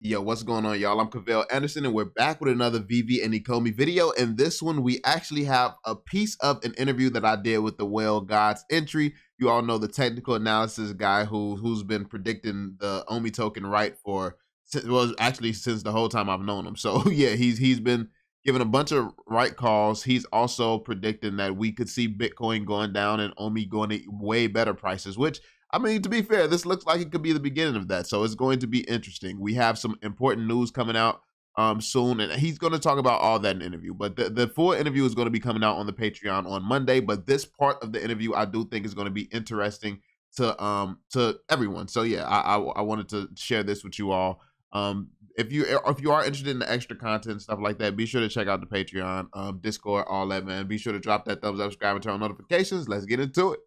Yo, what's going on, y'all? I'm Cavell Anderson, and we're back with another Veve and Ecomi video. And this one, we actually have a piece of an interview that I did with the Whale God's Entry. You all know the technical analysis guy who's been predicting the Omi token right for, well, actually since the whole time I've known him. So yeah, he's been giving a bunch of right calls. He's also predicting that we could see Bitcoin going down and Omi going to way better prices, which, I mean, to be fair, this looks like it could be the beginning of that. So it's going to be interesting. We have some important news coming out soon, and he's going to talk about all that in the interview. But the full interview is going to be coming out on the Patreon on Monday. But this part of the interview, I do think is going to be interesting to everyone. So yeah, I wanted to share this with you all. If you are interested in the extra content and stuff like that, be sure to check out the Patreon, Discord, all that, man. Be sure to drop that thumbs up, subscribe, and turn on notifications. Let's get into it.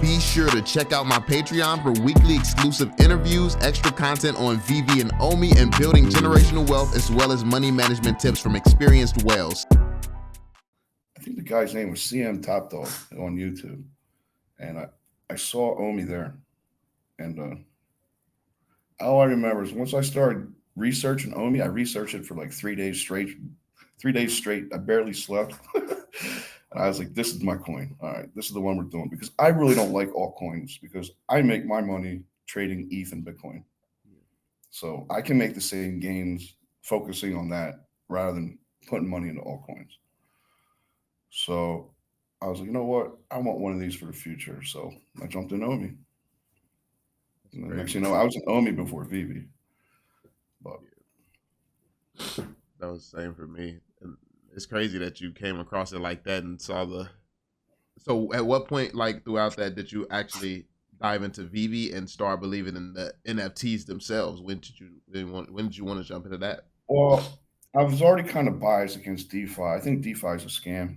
Be sure to check out my Patreon for weekly exclusive interviews, extra content on Veve and Omi, and building generational wealth, as well as money management tips from experienced whales. I think the guy's name was CM Top Dog on YouTube, and I saw Omi there, and all I remember is once I started researching Omi, I researched it for like 3 days straight. 3 days straight, I barely slept. And I was like, this is my coin. All right, this is the one we're doing. Because I really don't like altcoins because I make my money trading ETH and Bitcoin. So I can make the same gains focusing on that rather than putting money into altcoins. So I was like, you know what? I want one of these for the future. So I jumped in Omi. And the next, I was in Omi before Veve. But that was the same for me. And it's crazy that you came across it like that and saw the. So at what point, like throughout that, did you actually dive into Veve and start believing in the NFTs themselves? When did you want to jump into that? Well, I was already kind of biased against DeFi. I think DeFi is a scam.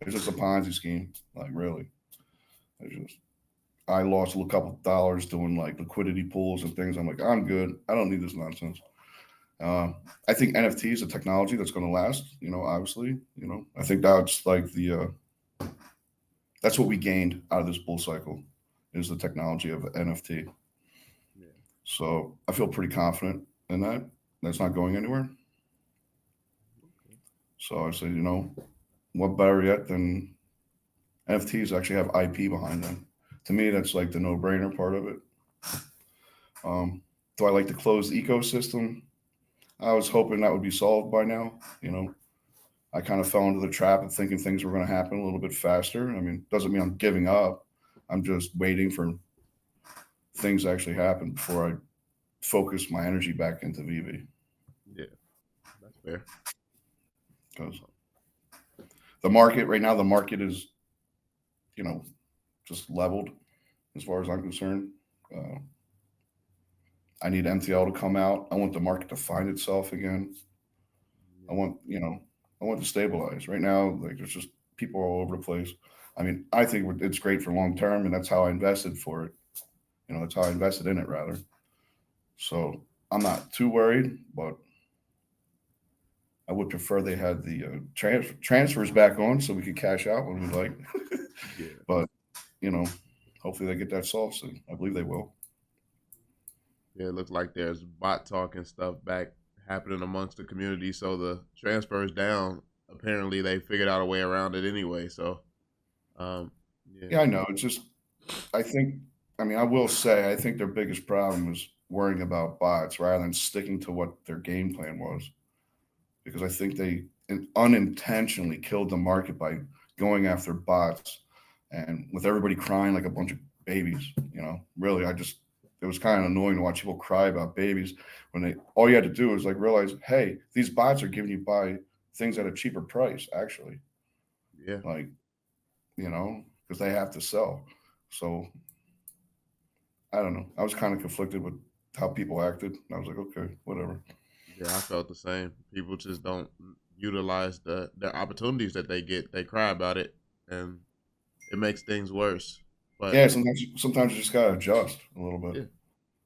It's just a Ponzi scheme. Like really, I lost a couple of dollars doing like liquidity pools and things. I'm like, I'm good. I don't need this nonsense. I think NFT is a technology that's going to last. Obviously, I think that's like that's what we gained out of this bull cycle is the technology of NFT. Yeah. So I feel pretty confident in that. That's not going anywhere. So I said, what better yet than NFTs actually have IP behind them? To me, that's like the no-brainer part of it. Do I like the closed ecosystem? I was hoping that would be solved by now. I kind of fell into the trap of thinking things were going to happen a little bit faster. I mean, doesn't mean I'm giving up. I'm just waiting for things to actually happen before I focus my energy back into Veve. Yeah, that's fair. Because the market right now, the market is, just leveled as far as I'm concerned. I need MTL to come out. I want the market to find itself again. I want to stabilize. Right now, like there's just people all over the place. I mean, I think it's great for long term, and that's how I invested for it. That's how I invested in it, rather. So I'm not too worried, but I would prefer they had the transfers back on so we could cash out when we like. Yeah. But hopefully they get that solved soon. I believe they will. Yeah, it looks like there's bot talk and stuff back happening amongst the community. So the transfers down. Apparently, they figured out a way around it anyway. So, yeah, I know. It's just, I will say, I think their biggest problem was worrying about bots rather than sticking to what their game plan was. Because I think they unintentionally killed the market by going after bots and with everybody crying like a bunch of babies. Really, it was kind of annoying to watch people cry about babies when all you had to do was like realize, hey, these bots are giving you buy things at a cheaper price, actually. Yeah. Like, because they have to sell. So I don't know. I was kind of conflicted with how people acted. I was like, okay, whatever. Yeah, I felt the same. People just don't utilize the opportunities that they get. They cry about it, and it makes things worse. But yeah, sometimes you just gotta adjust a little bit. Yeah.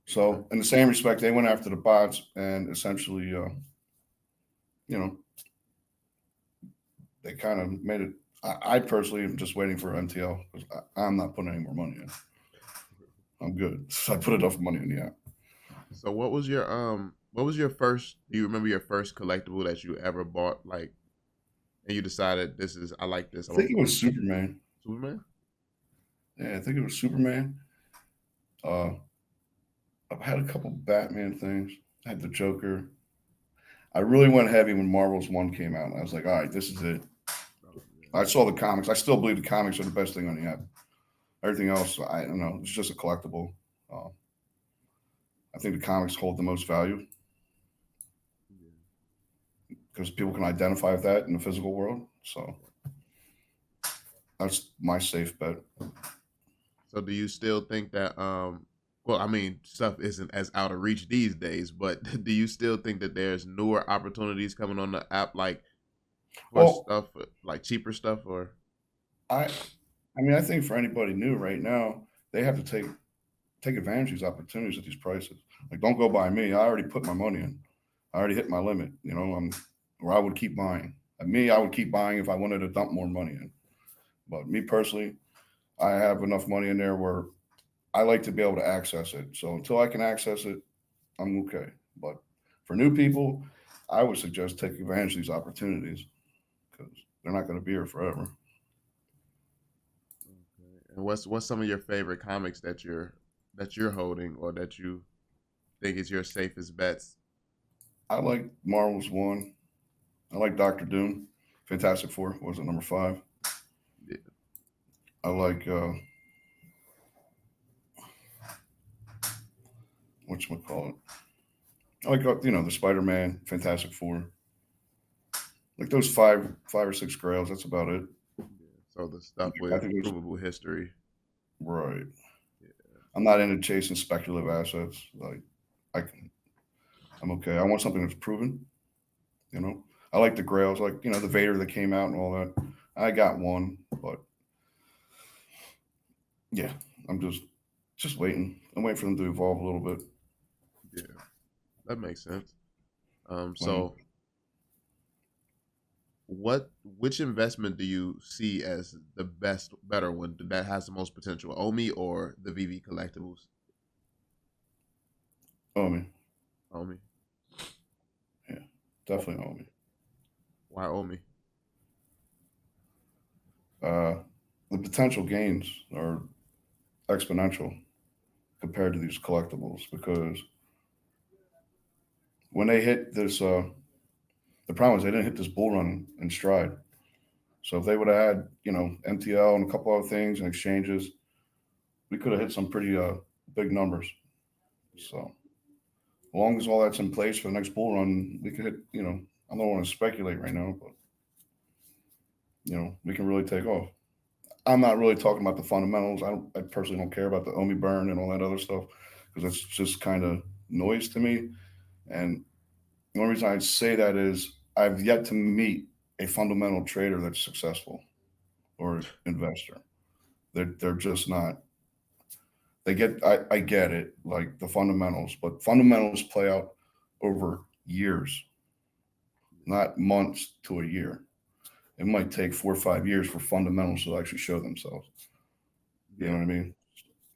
So in the same respect, they went after the bots and essentially, they kind of made it. I personally am just waiting for MTL because I'm not putting any more money in. I'm good. So I put enough money in the app. So what was your first? Do you remember your first collectible that you ever bought? Like, and you decided this is I like this. I think it was Superman. Superman. Yeah, I think it was Superman. Uh, I've had a couple Batman things. I had the Joker. I really went heavy when Marvel's one came out. I was like, all right, this is it. Oh, yeah. I saw the comics. I still believe the comics are the best thing on the app. Everything else, I don't know. It's just a collectible. Uh, I think the comics hold the most value Yeah. because people can identify with that in the physical world. So Yeah. that's my safe bet. So do you still think that well, I mean, stuff isn't as out of reach these days, but do you still think that there's newer opportunities coming on the app like for Well, stuff like cheaper stuff or I, I mean, I think for anybody new right now, they have to take advantage of these opportunities at these prices. Like, don't go by me. I already put my money in. I already hit my limit. Or I would keep buying. Me, I would keep buying if I wanted to dump more money in. But me personally, I have enough money in there where I like to be able to access it. So until I can access it, I'm okay. But for new people, I would suggest take advantage of these opportunities because they're not going to be here forever. okay. And what's some of your favorite comics that you're holding or that you think is your safest bets? I like Marvel's one. I like Doctor Doom. Fantastic Four was it number five? Yeah. I like what you call it. I like the Spider Man, Fantastic Four. Like those five or six grails. That's about it. Yeah. So the stuff I with think it was provable history. right. Yeah. I'm not into chasing speculative assets. Like I can, I'm okay. I want something that's proven. You know, I like the grails, like the Vader that came out and all that. I got one, but yeah, I'm just waiting. I'm waiting for them to evolve a little bit. Yeah. That makes sense. When So which investment do you see as the better one that has the most potential, Omi or the VV collectibles? I mean, Omi. yeah, definitely on me. Why Omi? Uh, the potential gains are exponential compared to these collectibles because when they hit this, the problem is they didn't hit this bull run in stride. So if they would have had, MTL and a couple other things and exchanges, we could have hit some pretty big numbers. So as long as all that's in place for the next bull run, we could hit. I don't want to speculate right now, but we can really take off. I'm not really talking about the fundamentals. I personally don't care about the Omi burn and all that other stuff because it's just kind of noise to me. And the only reason I say that is I've yet to meet a fundamental trader that's successful or investor. They're just not. I get it, like the fundamentals, but fundamentals play out over years, not months to a year. It might take 4 or 5 years for fundamentals to actually show themselves. You know Yeah, what I mean?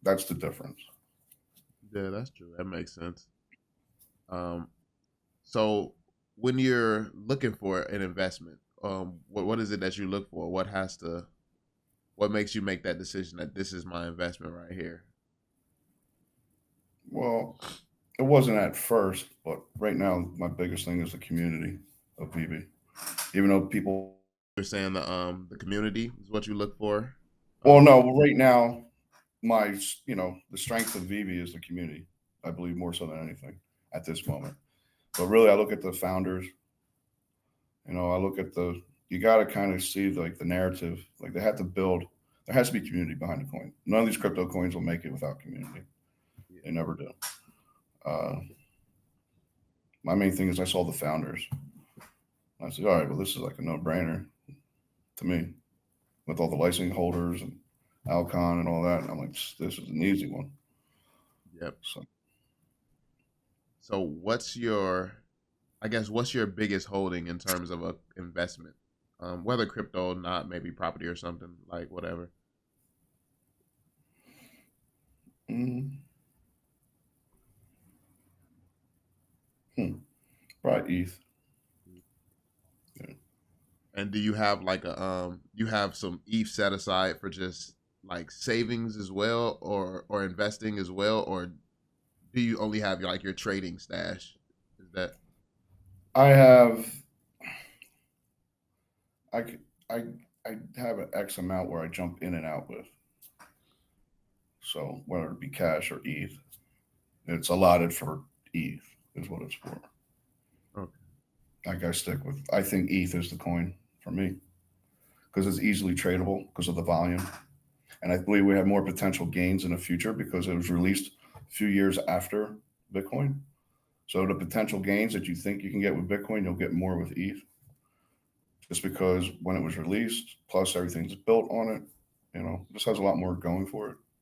That's the difference. yeah, that's true. That makes sense. Um, so when you're looking for an investment, what is it that you look for? What makes you make that decision that this is my investment right here? Well, it wasn't at first, but right now my biggest thing is the community of VB. Even though people, You're saying the community is what you look for. well, Um, no, well, right now my the strength of VB is the community. I believe more so than anything at this moment. But really, I look at the founders. I look at the. You got to kind of see like the narrative. Like they have to build. There has to be community behind the coin. None of these crypto coins will make it without community. yeah, They never do. Uh, my main thing is I saw the founders. I said, all right, well, this is like a no-brainer to me with all the licensing holders and Alcon and all that. And I'm like, this is an easy one. yep. So, So I guess what's your biggest holding in terms of a investment? Whether crypto or not, maybe property or something like whatever. mm, Probably ETH. Yeah. And do you have like a you have some ETH set aside for just like savings as well, or investing as well, or do you only have like your trading stash? Is that I have I c- I I have an X amount where I jump in and out with. So whether it be cash or ETH, it's allotted for ETH is what it's for. okay? Like I stick with. I think ETH is the coin for me because it's easily tradable because of the volume, and I believe we have more potential gains in the future because it was released a few years after Bitcoin. So the potential gains that you think you can get with Bitcoin, you'll get more with ETH, just because when it was released, plus everything's built on it, this has a lot more going for it.